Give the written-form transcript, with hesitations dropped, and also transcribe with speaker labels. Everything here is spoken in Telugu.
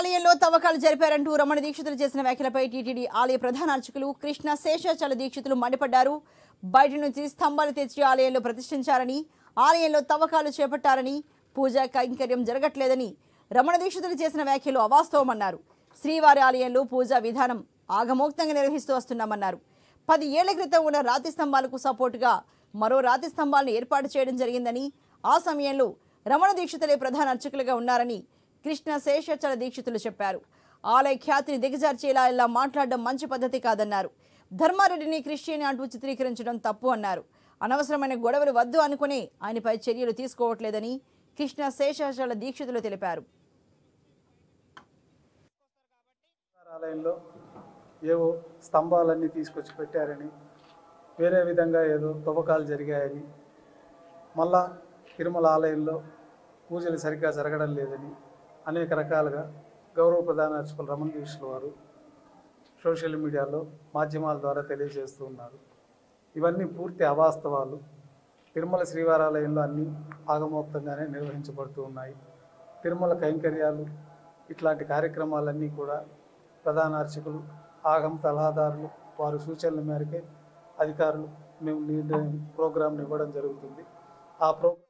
Speaker 1: ఆలయంలో తవ్వకాలు జరిపారంటూ రమణ దీక్షితులు చేసిన వ్యాఖ్యలపై టీటీడీ ఆలయ ప్రధాన అర్చకులు కృష్ణ శేషాచల దీక్షితులు మండిపడ్డారు. బయట నుంచి స్తంభాలు తెచ్చి ఆలయంలో ప్రతిష్ఠించారని, ఆలయంలో తవ్వకాలు చేపట్టారని, పూజా కైంకర్యం జరగట్లేదని రమణ దీక్షితులు చేసిన వ్యాఖ్యలు అవాస్తవమన్నారు. శ్రీవారి ఆలయంలో పూజా విధానం ఆగమోక్తంగా నిర్వహిస్తూ వస్తున్నామన్నారు. 10 ఏళ్ల క్రితం ఉన్న రాతి స్తంభాలకు సపోర్టుగా మరో రాతి స్తంభాలను ఏర్పాటు చేయడం జరిగిందని, ఆ సమయంలో రమణ దీక్షితులే ప్రధాన అర్చకులుగా ఉన్నారని కృష్ణ శేషాచల దీక్షితులు చెప్పారు. ఆలయ ఖ్యాతిని దిగజార్చేలా ఇలా మాట్లాడడం మంచి పద్ధతి కాదన్నారు. ధర్మారెడ్డిని క్రిస్టియన్ అంటూ చిత్రీకరించడం తప్పు అన్నారు. అనవసరమైన గొడవలు వద్దు అనుకునే ఆయనపై చర్యలు తీసుకోవట్లేదని కృష్ణ శేషాచల దీక్షితులు తెలిపారు.
Speaker 2: ఆలయంలో ఏవో స్తంభాలన్నీ తీసుకొచ్చి పెట్టారని, వేరే విధంగా ఏదో తవ్వకాలు జరిగాయని, మళ్ళా తిరుమల ఆలయంలో పూజలు సరిగ్గా జరగడం లేదని అనేక రకాలుగా గౌరవ ప్రధాన అర్చకులు రమణ దీక్షితుల వారు సోషల్ మీడియాలో మాధ్యమాల ద్వారా తెలియజేస్తూ ఉన్నారు. ఇవన్నీ పూర్తి అవాస్తవాలు. తిరుమల శ్రీవారాలయంలో అన్నీ ఆగమోక్తంగానే నిర్వహించబడుతూ ఉన్నాయి. తిరుమల కైంకర్యాలు ఇట్లాంటి కార్యక్రమాలన్నీ కూడా ప్రధాన అర్చకులు, ఆగమ సలహాదారులు వారి సూచనల మేరకే అధికారులు మేము ప్రోగ్రాంను ఇవ్వడం జరుగుతుంది. ఆ ప్రోగ్రాం